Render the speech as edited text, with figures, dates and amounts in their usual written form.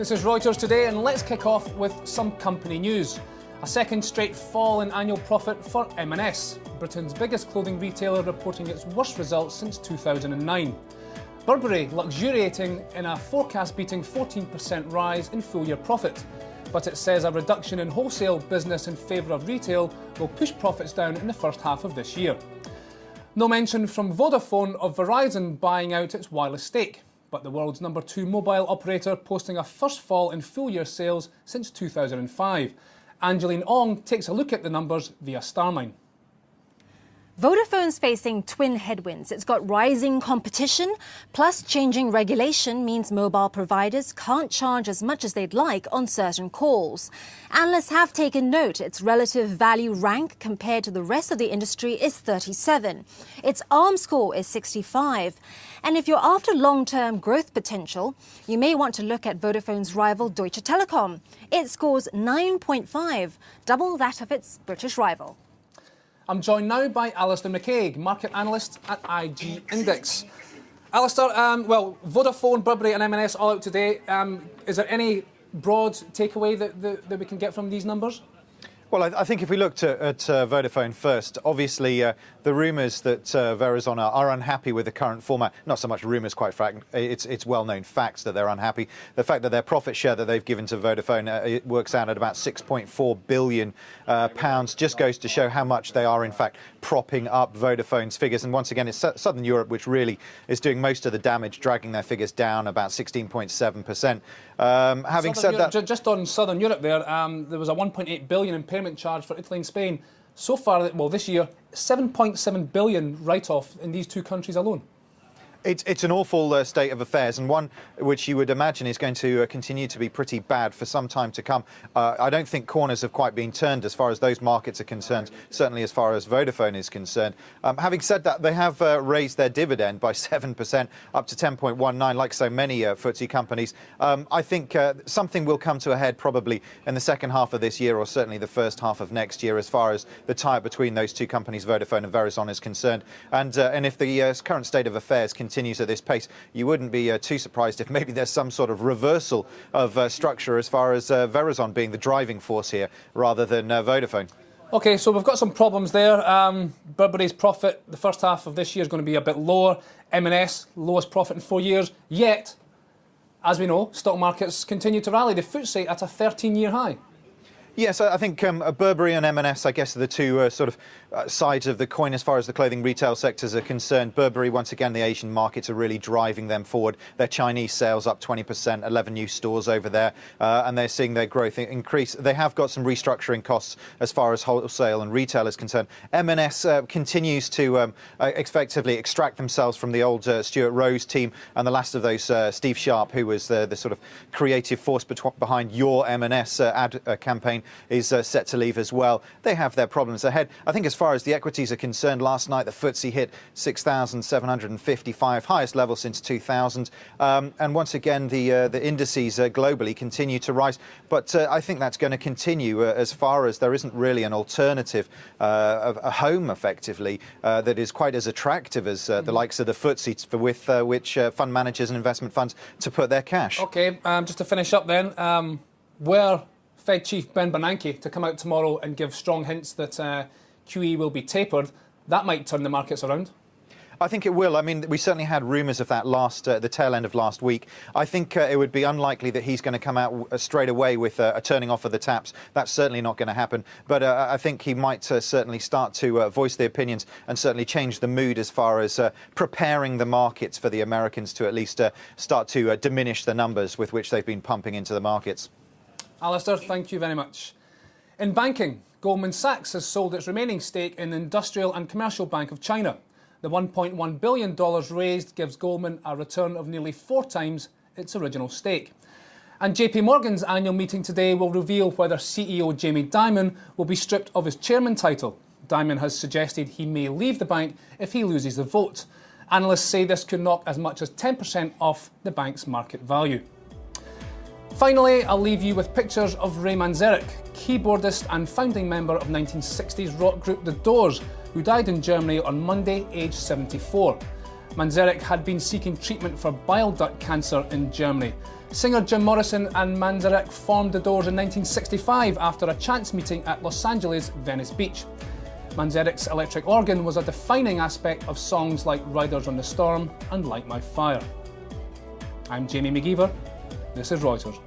This is Reuters Today, and let's kick off with some company news. A second straight fall in annual profit for M&S, Britain's biggest clothing retailer, reporting its worst results since 2009. Burberry luxuriating in a forecast-beating 14% rise in full-year profit, but it says a reduction in wholesale business in favour of retail will push profits down in the first half of this year. No mention from Vodafone of Verizon buying out its wireless stake, but the world's number 2 mobile operator posting a first fall in full-year sales since 2005. Angeline Ong takes a look at the numbers via Starmine. Vodafone's facing twin headwinds. It's got rising competition, plus changing regulation means mobile providers can't charge as much as they'd like on certain calls. Analysts have taken note its relative value rank compared to the rest of the industry is 37. Its ARM score is 65. And if you're after long-term growth potential, you may want to look at Vodafone's rival Deutsche Telekom. It scores 9.5, double that of its British rival. I'm joined now by Alistair McCaig, market analyst at IG Index. Alistair, Vodafone, Burberry and M&S all out today. Is there any broad takeaway that we can get from these numbers? Well, I think if we looked at Vodafone first, obviously the rumours that Verizon are unhappy with the current format, not so much rumours, quite frankly, it's well-known facts that they're unhappy. The fact that their profit share that they've given to Vodafone it works out at about £6.4 billion just goes to show how much they are, in fact, propping up Vodafone's figures. And once again, it's Southern Europe which really is doing most of the damage, dragging their figures down about 16.7%. Having said that, just on Southern Europe there was a 1.8 billion impairment charge for Italy and Spain. So far, this year, 7.7 billion write-off in these two countries alone. It's an awful state of affairs, and one which you would imagine is going to continue to be pretty bad for some time to come. I don't think corners have quite been turned as far as those markets are concerned, certainly as far as Vodafone is concerned. Having said that, they have raised their dividend by 7%, up to 10.19, like so many FTSE companies. I think something will come to a head probably in the second half of this year, or certainly the first half of next year, as far as the tie between those two companies, Vodafone and Verizon, is concerned. And if the current state of affairs continues at this pace, you wouldn't be too surprised if maybe there's some sort of reversal of structure as far as Verizon being the driving force here rather than Vodafone. OK, so we've got some problems there. Burberry's profit the first half of this year is going to be a bit lower. M&S, lowest profit in 4 years. Yet, as we know, stock markets continue to rally. The FTSE at a 13-year high. Yes, I think Burberry and M&S, I guess, are the two sides of the coin as far as the clothing retail sectors are concerned. Burberry, once again, the Asian markets are really driving them forward. Their Chinese sales up 20%, 11 new stores over there, and they're seeing their growth increase. They have got some restructuring costs as far as wholesale and retail is concerned. M&S continues to effectively extract themselves from the old Stuart Rose team, and the last of those, Steve Sharp, who was the sort of creative force behind your M&S ad campaign, is set to leave as well. They have their problems ahead. I think as far as the equities are concerned, last night the FTSE hit 6,755, highest level since 2000. And once again, the indices globally continue to rise. But I think that's going to continue as far as there isn't really an alternative, a home, effectively, that is quite as attractive as the likes of the FTSE, with which fund managers and investment funds to put their cash. OK, just to finish up then, where Fed Chief Ben Bernanke to come out tomorrow and give strong hints that QE will be tapered, that might turn the markets around. I think it will. I mean, we certainly had rumours of that the tail end of last week. I think it would be unlikely that he's going to come out straight away with a turning off of the taps. That's certainly not going to happen. But I think he might certainly start to voice the opinions and certainly change the mood as far as preparing the markets for the Americans to at least start to diminish the numbers with which they've been pumping into the markets. Alistair, thank you very much. In banking, Goldman Sachs has sold its remaining stake in the Industrial and Commercial Bank of China. The $1.1 billion raised gives Goldman a return of nearly 4 times its original stake. And JP Morgan's annual meeting today will reveal whether CEO Jamie Dimon will be stripped of his chairman title. Dimon has suggested he may leave the bank if he loses the vote. Analysts say this could knock as much as 10% off the bank's market value. Finally, I'll leave you with pictures of Ray Manzarek, keyboardist and founding member of 1960s rock group The Doors, who died in Germany on Monday, aged 74. Manzarek had been seeking treatment for bile duct cancer in Germany. Singer Jim Morrison and Manzarek formed the Doors in 1965 after a chance meeting at Los Angeles' Venice Beach. Manzarek's electric organ was a defining aspect of songs like Riders on the Storm and Light My Fire. I'm Jamie McGeever. This is Reuters.